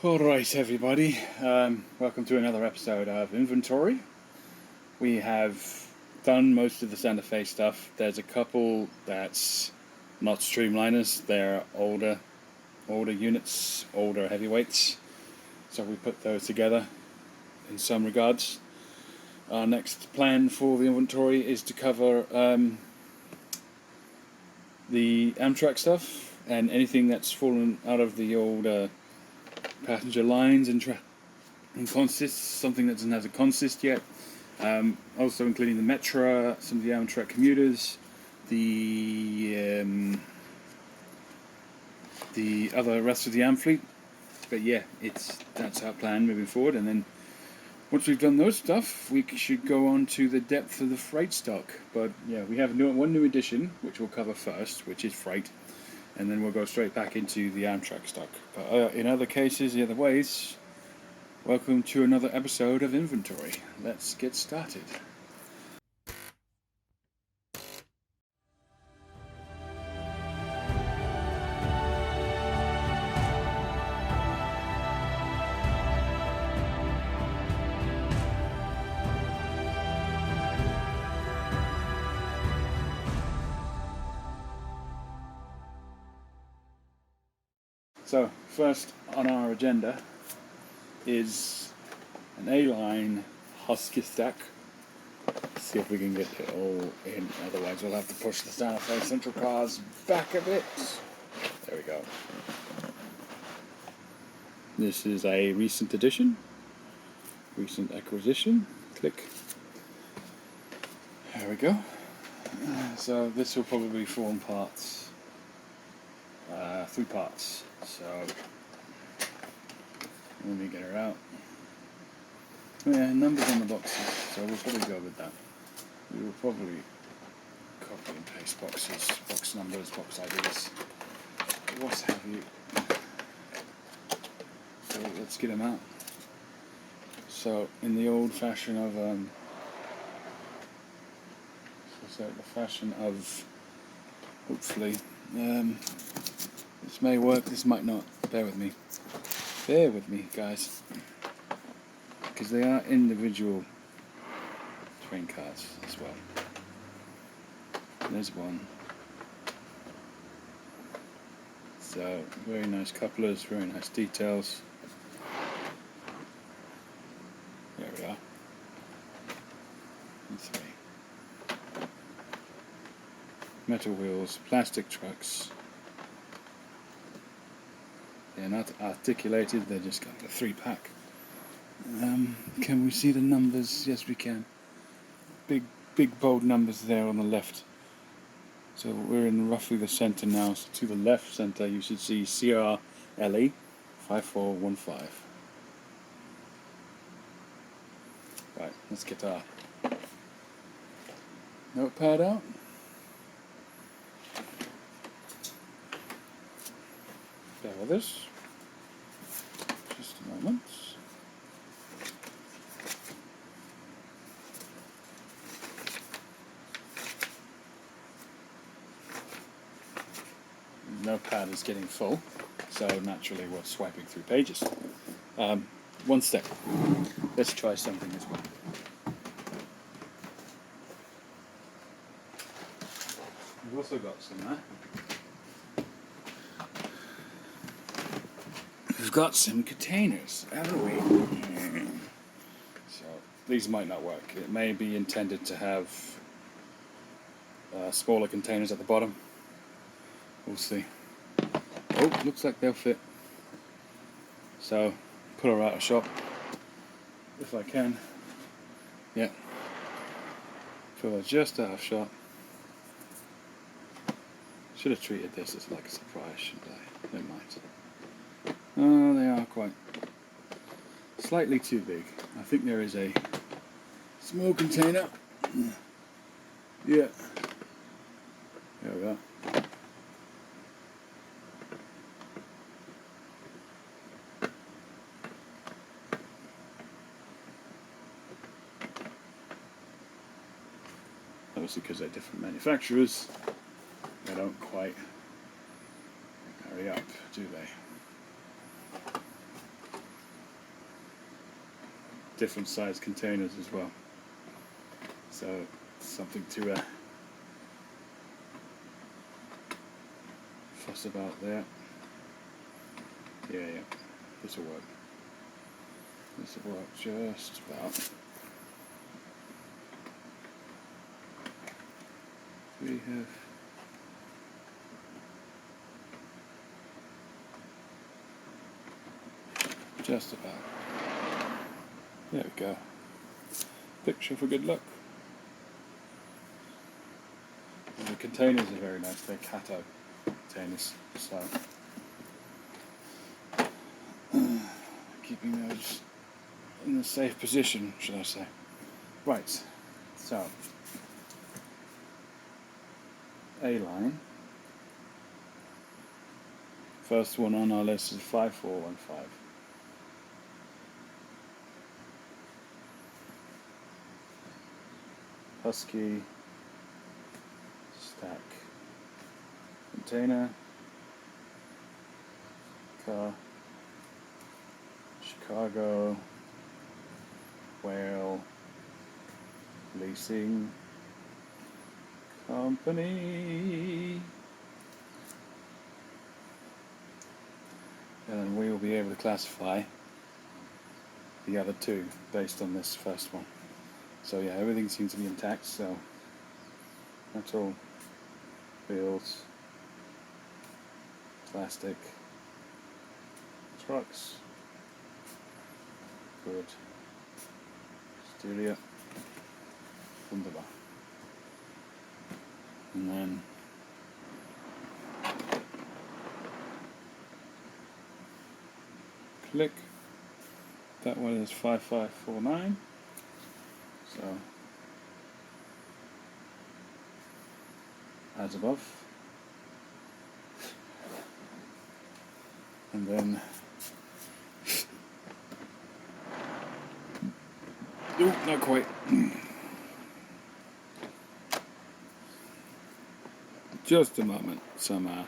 Alright everybody, welcome to another episode of Inventory. We have done most of the Santa Fe stuff. There's a couple that's not streamliners, they're older units, older heavyweights. So we put those together in some regards. Our next plan for the inventory is to cover the Amtrak stuff and anything that's fallen out of the old passenger lines and consists, something that doesn't have a consist yet. Also including the Metro, some of the Amtrak commuters, the other rest of the Am fleet. But yeah, that's our plan moving forward. And then once we've done those stuff, we should go on to the depth of the freight stock. But yeah, we have one new addition, which we'll cover first, which is freight. And then we'll go straight back into the Amtrak stock. But in other cases, the other ways, welcome to another episode of Inventory. Let's get started. So, first on our agenda is an A-line Husky stack. Let's see if we can get it all in, otherwise we'll have to push the Santa Fe Central cars back a bit. There we go. This is a recent addition, recent acquisition. Click. There we go. So this will probably form parts, 3 parts. So let me get her out. Yeah, numbers on the boxes, so we'll probably go with that. We will probably copy and paste boxes, box numbers, box IDs, what have you. So let's get them out. So in the old fashion of hopefully this may work, this might not. Bear with me, guys, because they are individual train cars as well. There's one. So very nice couplers, very nice details. There we are. And 3. Metal wheels, plastic trucks. They're not articulated, they're just got a 3-pack. Can we see the numbers? Yes, we can. Big bold numbers there on the left. So we're in roughly the center now. So to the left center, you should see CRLE 5415. Right, let's get our notepad out. Bear with us. Just a moment. Notepad is getting full, so naturally we're swiping through pages. One step. Let's try something as well. We've also got some there. We've got some containers, haven't we? So these might not work. It may be intended to have smaller containers at the bottom. We'll see. Oh, looks like they'll fit. So put her out of shop if I can. Yeah. Put her just out of shop. Should have treated this as like a surprise, shouldn't I? Never mind. Oh, they are quite slightly too big. I think there is a small container. Yeah. There we go. Obviously, because they're different manufacturers, they don't quite marry up, do they? different size containers as well. So something to fuss about there. Yeah, this will work. This will work just about. We have just about. There we go. Picture for good luck. And the containers are very nice. They're catalogued containers, so keeping those in a safe position, should I say. Right, so A line. First one on our list is 5415. Husky stack container car Chicago Whale Leasing Company, and we will be able to classify the other two based on this first one. So yeah, everything seems to be intact, so that's all. Wheels, plastic, trucks, good, studio, wunderbar. And then click, that one is 5549. So, as above, and then, oh, not quite, just a moment, some,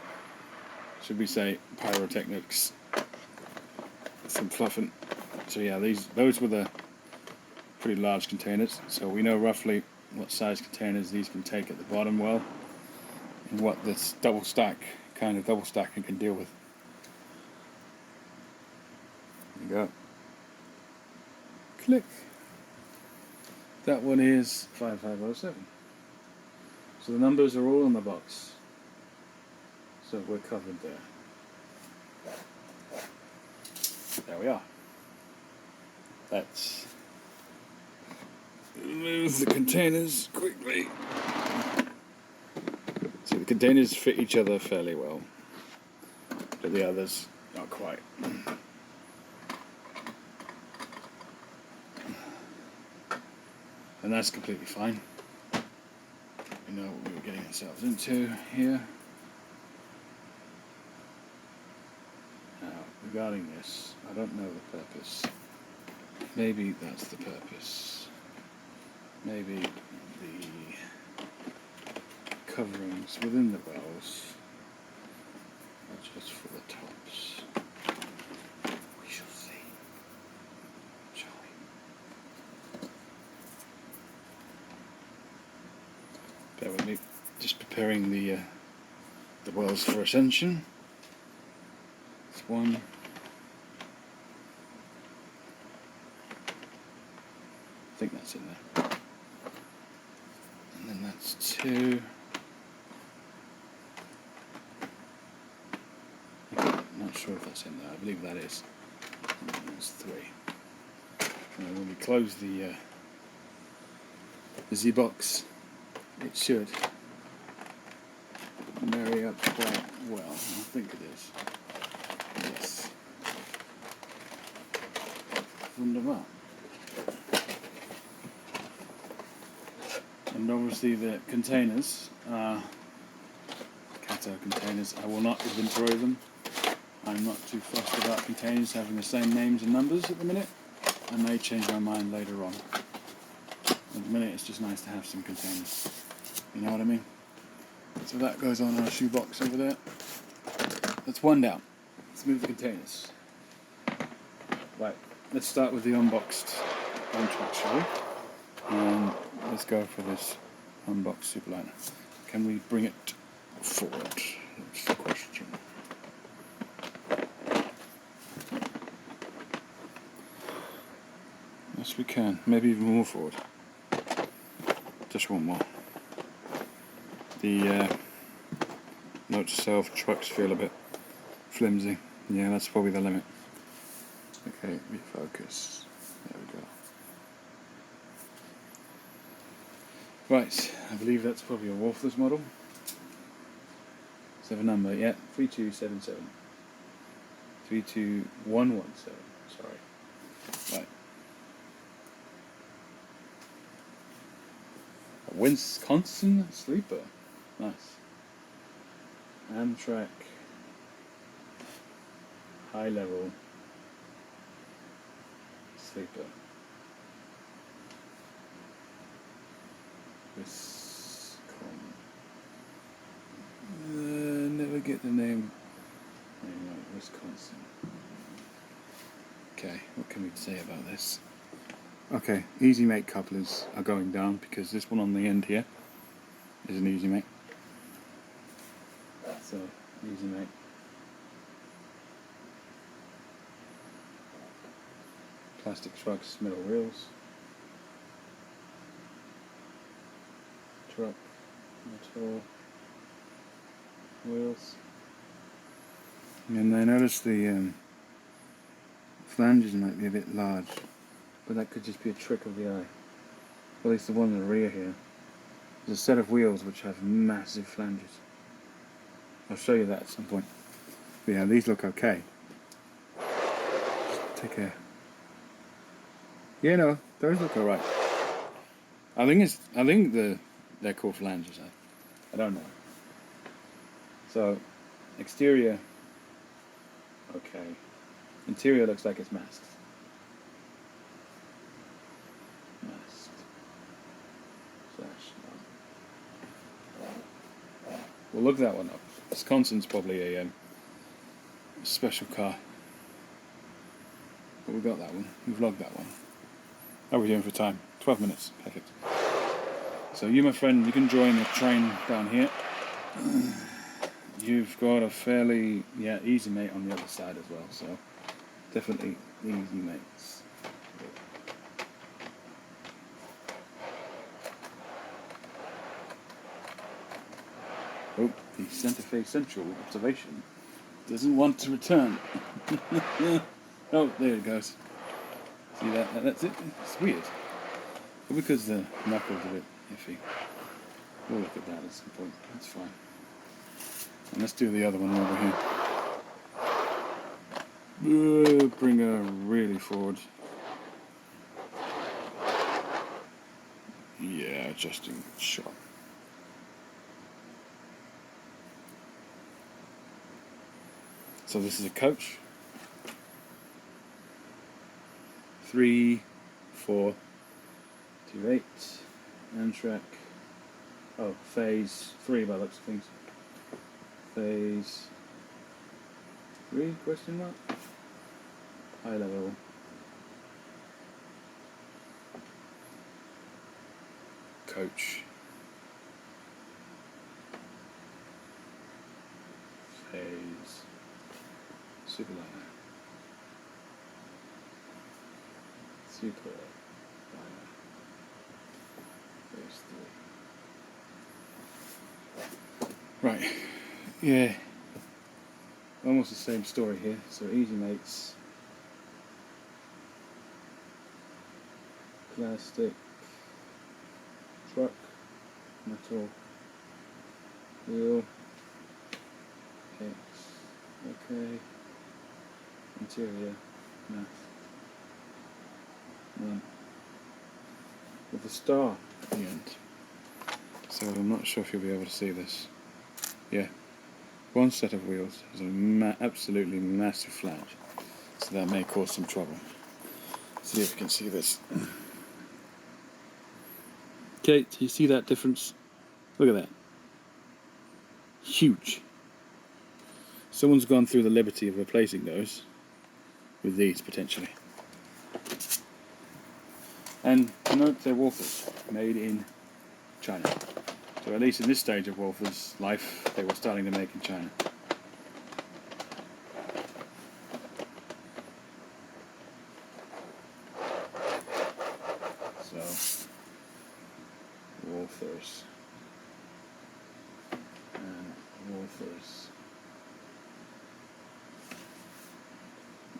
should we say, pyrotechnics, some fluffing. So yeah, those were the pretty large containers, so we know roughly what size containers these can take at the bottom well, and what this double stacking can deal with. There you go. Click. That one is 5507. So the numbers are all on the box. So we're covered there. There we are. Let's move the containers quickly. See, the containers fit each other fairly well, but the others not quite. And that's completely fine. We know what we were getting ourselves into here. Now, regarding this, I don't know the purpose. Maybe that's the purpose. Maybe the coverings within the wells are just for the tops. We shall see. Shall we? Bear with me. Just preparing the wells for ascension. It's one. I think that's in there. And then that's two. I'm not sure if that's in there. I believe that is. And then there's three. And then when we close the Z-box, it should marry up quite well. I think it is. Yes. Wunderbar. And obviously the containers are Cato containers. I will not inventory them. I'm not too fussed about containers having the same names and numbers at the minute. I may change my mind later on. At the minute it's just nice to have some containers. You know what I mean? So that goes on our shoebox over there. That's one down. Let's move the containers. Right, let's start with the unboxed Amtrak, shall we? And let's go for this unboxed superliner. Can we bring it forward? That's the question. Yes, we can. Maybe even more forward. Just one more. The note to self, trucks feel a bit flimsy. Yeah, that's probably the limit. Okay, refocus. There we go. Right, I believe that's probably a Wolfless model. Let's have a number, yeah, 3277. 32117, sorry. Right. A Wisconsin sleeper. Nice. Amtrak. High level. Sleeper. Never get the name. Anyway, Wisconsin. Okay, what can we say about this? Okay, easy make couplers are going down because this one on the end here is an easy make. So, easy make. Plastic trucks, metal wheels. Truck, metal wheels. And I noticed the flanges might be a bit large, but that could just be a trick of the eye. At least the one in the rear here. There's a set of wheels which have massive flanges. I'll show you that at some point. But yeah, these look okay. Just take a... Yeah, no, those look alright. I think they're called flanges. I don't know. So, exterior, okay. Interior looks like it's masked. Masked. We'll look that one up. Wisconsin's probably a special car. But we got that one. We've logged that one. How are we doing for time? 12 minutes. Perfect. So you, my friend, you can join the train down here. You've got a fairly, easy mate on the other side as well. So definitely easy mates. Oh, the Santa Fe Central observation doesn't want to return. Oh, there it goes. See that? That's it. It's weird. But because the knuckles are a bit iffy. We'll look at that at some point. That's fine. And let's do the other one over here. Bring her really forward. Yeah, adjusting shot. So this is a coach. 3, 4, 2, 8. Amtrak. Oh, phase 3 by looks of things. Phase 3, question mark? High level. Coach. Phase. Superliner. Superliner. Phase 3. Right. Yeah. Almost the same story here. So easy mates. Plastic. Truck. Metal. Wheel. Okay. Interior. Math. None. With a star at the end. So I'm not sure if you'll be able to see this. Yeah. One set of wheels has a absolutely massive flange. So that may cause some trouble. See if you can see this. Okay, do you see that difference? Look at that. Huge. Someone's gone through the liberty of replacing those with these potentially. And note they're Wolfers, made in China. So at least in this stage of Wolfers' life, they were starting to make in China. So, Wolfers. And Wolfers.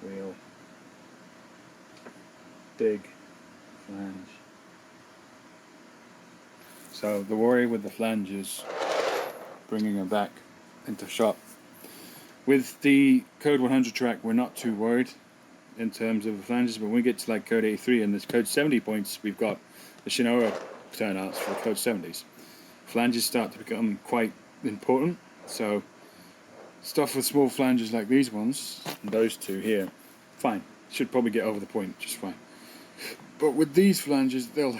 Wheel. Big flange. So the worry with the flange is bringing them back into shop. With the code 100 track, we're not too worried in terms of the flanges, but when we get to like code 83 and there's code 70 points, we've got the Shinoa turnouts for the code 70s. Flanges start to become quite important, so stuff with small flanges like these ones, and those two here, fine, should probably get over the point just fine. But with these flanges, they'll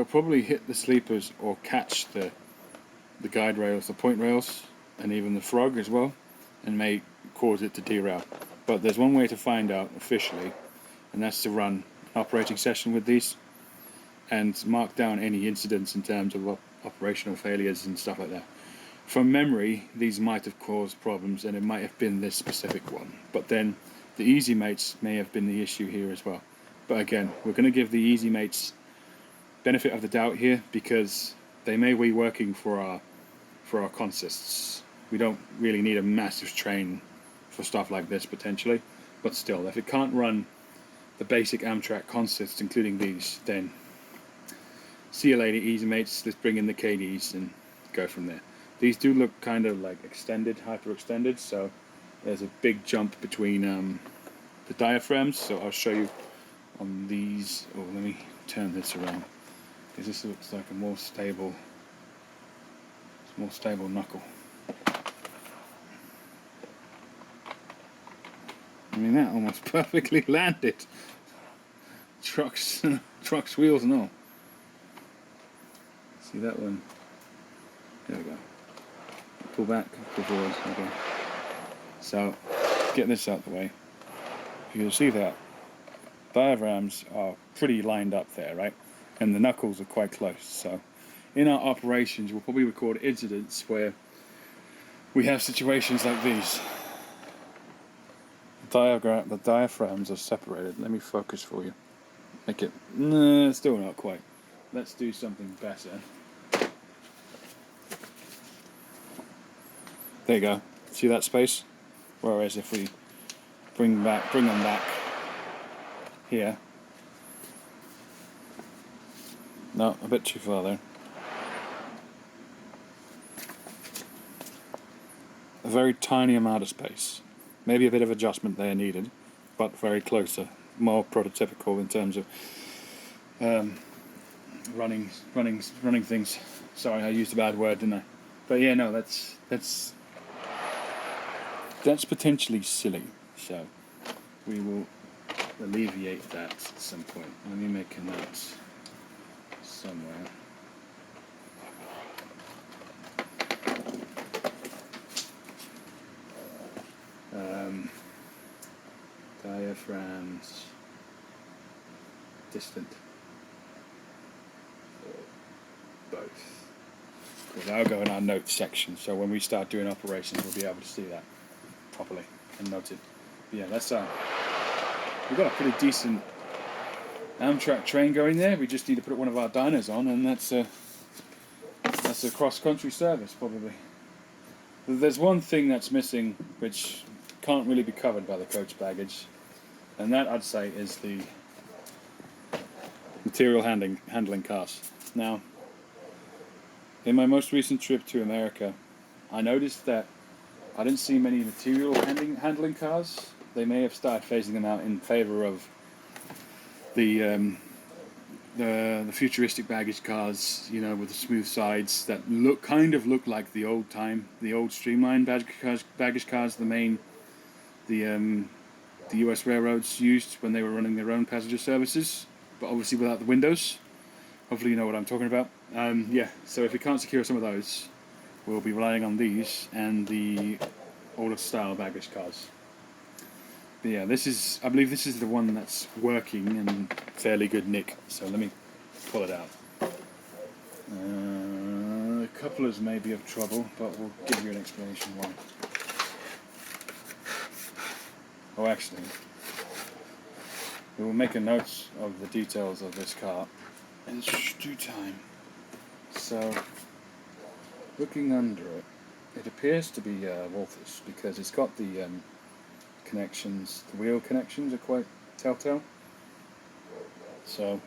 probably hit the sleepers or catch the guide rails, the point rails, and even the frog as well, and may cause it to derail. But there's one way to find out officially, and that's to run an operating session with these and mark down any incidents in terms of operational failures and stuff like that. From memory, these might have caused problems, and it might have been this specific one. But then the easy mates may have been the issue here as well. But again, we're going to give the easy mates benefit of the doubt here, because they may be working for our consists. We don't really need a massive train for stuff like this potentially, but still, if it can't run the basic Amtrak consists, including these, then see you later, easy mates. Let's bring in the KDs and go from there. These do look kind of like extended, hyper extended, so there's a big jump between the diaphragms. So I'll show you on these. Oh, let me turn this around, because this looks like a more stable knuckle. I mean, that almost perfectly landed. Trucks wheels and all. See that one? There we go. Pull back, pull forward. Okay. So, get this out of the way. You can see that diaphragms are pretty lined up there, right? And the knuckles are quite close. So, in our operations, we'll probably record incidents where we have situations like these. The diaphragms are separated. Let me focus for you. Make it. Nah, still not quite. Let's do something better. There you go. See that space? Whereas if we bring them back here. No, a bit too far there. A very tiny amount of space. Maybe a bit of adjustment there needed, but very closer, more prototypical in terms of running things. Sorry, I used a bad word, didn't I? But yeah, no, that's potentially silly. So we will alleviate that at some point. Let me make a note somewhere. Diaphragms distant for both. Because I'll go in our notes section, so when we start doing operations, we'll be able to see that properly and note it. But yeah, that's we've got a pretty decent Amtrak train going there. We just need to put one of our diners on, and that's a cross-country service probably. There's one thing that's missing, which can't really be covered by the coach baggage, and that I'd say is the material handling cars. Now, in my most recent trip to America, I noticed that I didn't see many material handling cars. They may have started phasing them out in favor of the futuristic baggage cars, you know, with the smooth sides that look like the old streamlined baggage cars. The U.S. railroads used when they were running their own passenger services, but obviously without the windows. Hopefully you know what I'm talking about. Yeah, so if we can't secure some of those, we'll be relying on these and the older style baggage cars. But yeah, I believe this is the one that's working and fairly good nick. So let me pull it out. Couplers may be of trouble, but we'll give you an explanation why. Oh, actually, we will make a note of the details of this car in due time. So, looking under it, it appears to be Wolfers because it's got the connections, the wheel connections are quite telltale. So,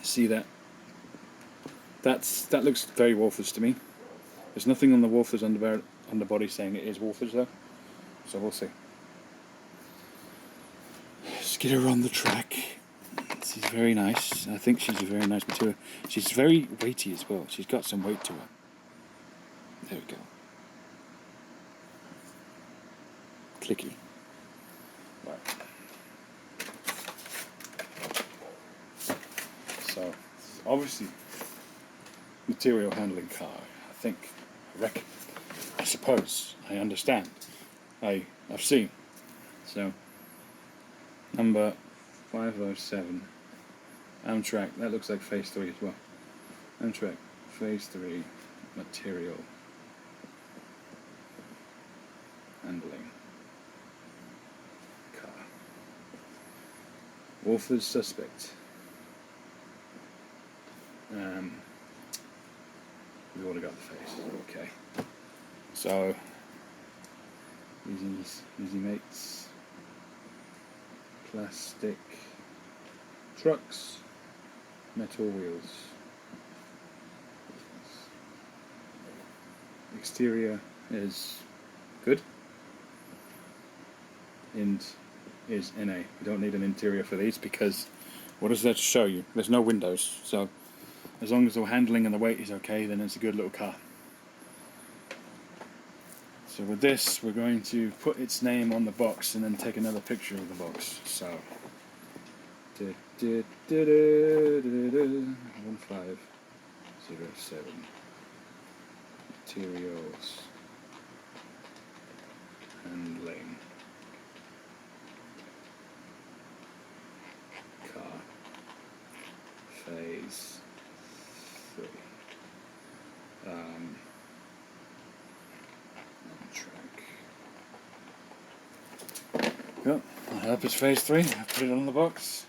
see that? That looks very Wolfers to me. There's nothing on the Wolfers underbody saying it is Wolfers though, so we'll see. Let's get her on the track. She's very nice. I think she's a very nice material. She's very weighty as well. She's got some weight to her. There we go. Clicky. Right. So, obviously, material handling car. I reckon, I suppose, I understand. I've seen. So, number 507. Amtrak, that looks like phase 3 as well. Amtrak, phase 3, material handling car. Wolfers suspect. We've already got the face. Okay. So, easy mates. Plastic trucks. Metal wheels. Exterior is good. And is NA. You don't need an interior for these because what does that show you? There's no windows, so as long as the handling and the weight is okay, then it's a good little car. So with this, we're going to put its name on the box and then take another picture of the box. So 1507 materials handling car phase 3 Amtrak. Yep, I hope it's phase 3. I put it on the box,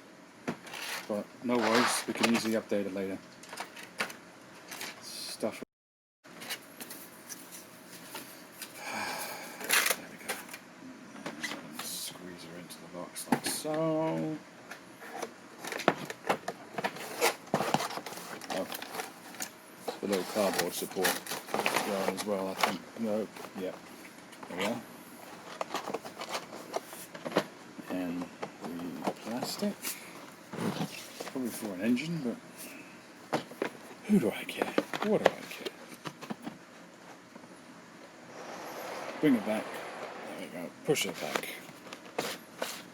but no worries, we can easily update it later. Stuff. There we go. And squeeze her into the box like so. Oh, the little cardboard support going as well, I think. No, yeah. There we are. And the plastic. Probably for an engine, but who do I care? What do I care? Bring it back. There we go. Push it back.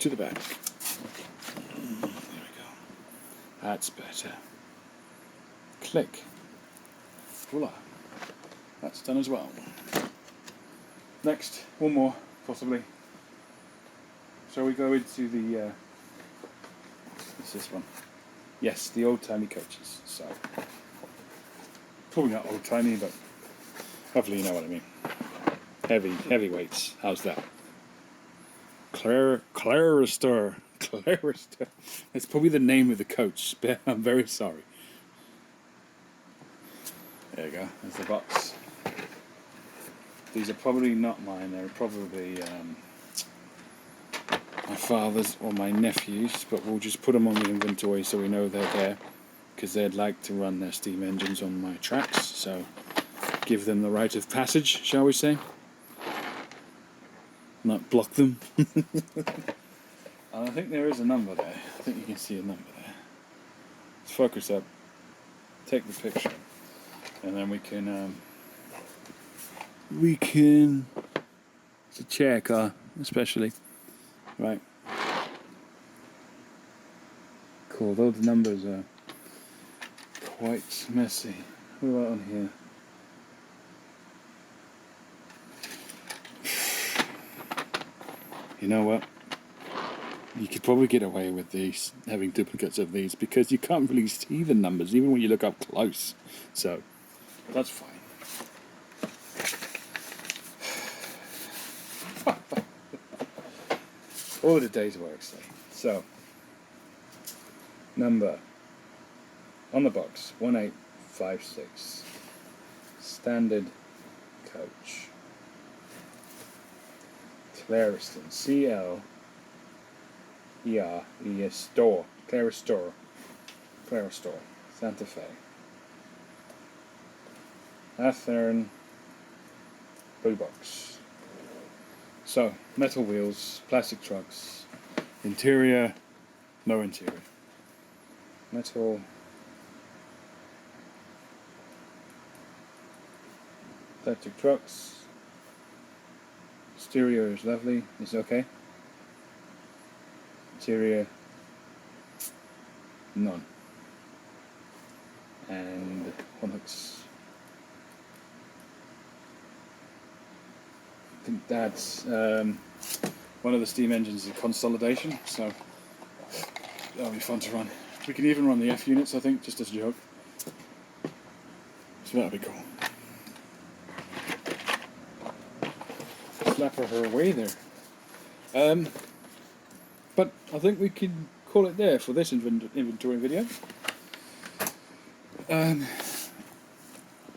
To the back. There we go. That's better. Click. Voila. That's done as well. Next, one more, possibly. Shall we go into the, what's this one? Yes, the old-timey coaches. So, probably not old-timey, but hopefully you know what I mean. Heavyweights. How's that? Clarister. That's probably the name of the coach. I'm very sorry. There you go. There's the box. These are probably not mine. They're probably my father's or my nephew's, but we'll just put them on the inventory so we know they're there, because they'd like to run their steam engines on my tracks, so give them the right of passage, shall we say? Not block them. And I think there is a number there. I think you can see a number there. Let's focus up, take the picture, and then we can it's a chair car especially, right? Cool, those numbers are quite messy. What about on here? you know what? You could probably get away with these, having duplicates of these, because you can't really see the numbers, even when you look up close. So, that's fine. All the day's work, so, number on the box, 1856. Standard coach. Clariston, C-L-E-R-E-S, store, Claristor, Santa Fe. Athearn, blue box. So, metal wheels, plastic trucks, interior, no interior. Metal, plastic trucks. Exterior is lovely, it's okay. Interior, none. And one looks, I think that's one of the steam engines is a consolidation, so that'll be fun to run. We can even run the F units, I think, just as a joke. So that'll be cool. Slapper her away there. But I think we can call it there for this inventory video.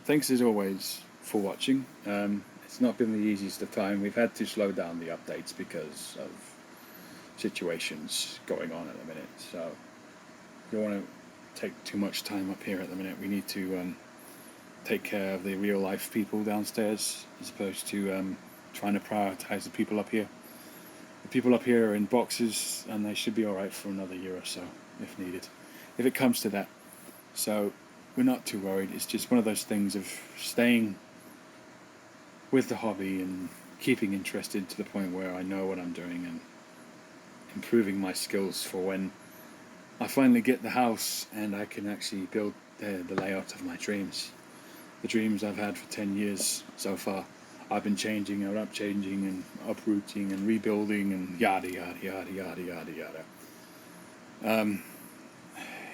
Thanks as always for watching. It's not been the easiest of time. We've had to slow down the updates because of situations going on at the minute. So we don't want to take too much time up here at the minute. We need to take care of the real life people downstairs as opposed to trying to prioritize the people up here. The people up here are in boxes and they should be alright for another year or so if needed, if it comes to that. So we're not too worried. It's just one of those things of staying with the hobby and keeping interested to the point where I know what I'm doing and improving my skills for when I finally get the house and I can actually build the layout of my dreams. The dreams I've had for 10 years so far. I've been changing and upchanging and uprooting and rebuilding and yada yada yada yada yada yada.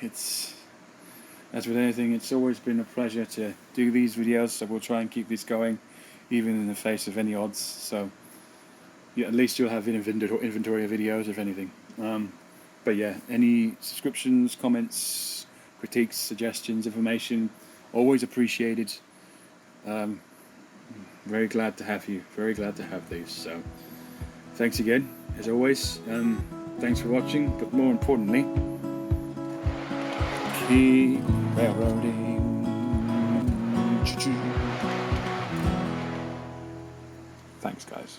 It's, as with anything, it's always been a pleasure to do these videos, so we'll try and keep this going even in the face of any odds. So yeah, at least you'll have an inventory of videos if anything. But yeah, any subscriptions, comments, critiques, suggestions, information, always appreciated. Very glad to have you, very glad to have these. So thanks again, as always. Thanks for watching, but more importantly, keep railroading. Thanks, guys.